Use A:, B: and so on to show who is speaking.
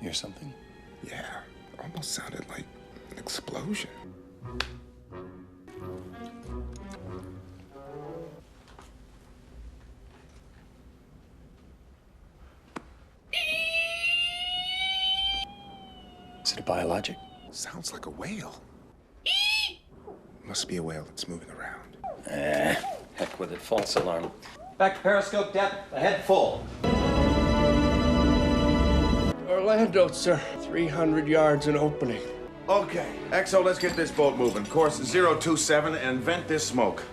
A: hear something?
B: Yeah, almost sounded like an explosion.
A: Is it a biologic?
B: Sounds like a whale. Must be a whale that's moving around.
A: Heck with it. False alarm. Back to periscope depth. Ahead full.
C: Orlando, sir. 300 yards in opening.
D: Okay, XO, let's get this boat moving. Course 027 and vent this smoke.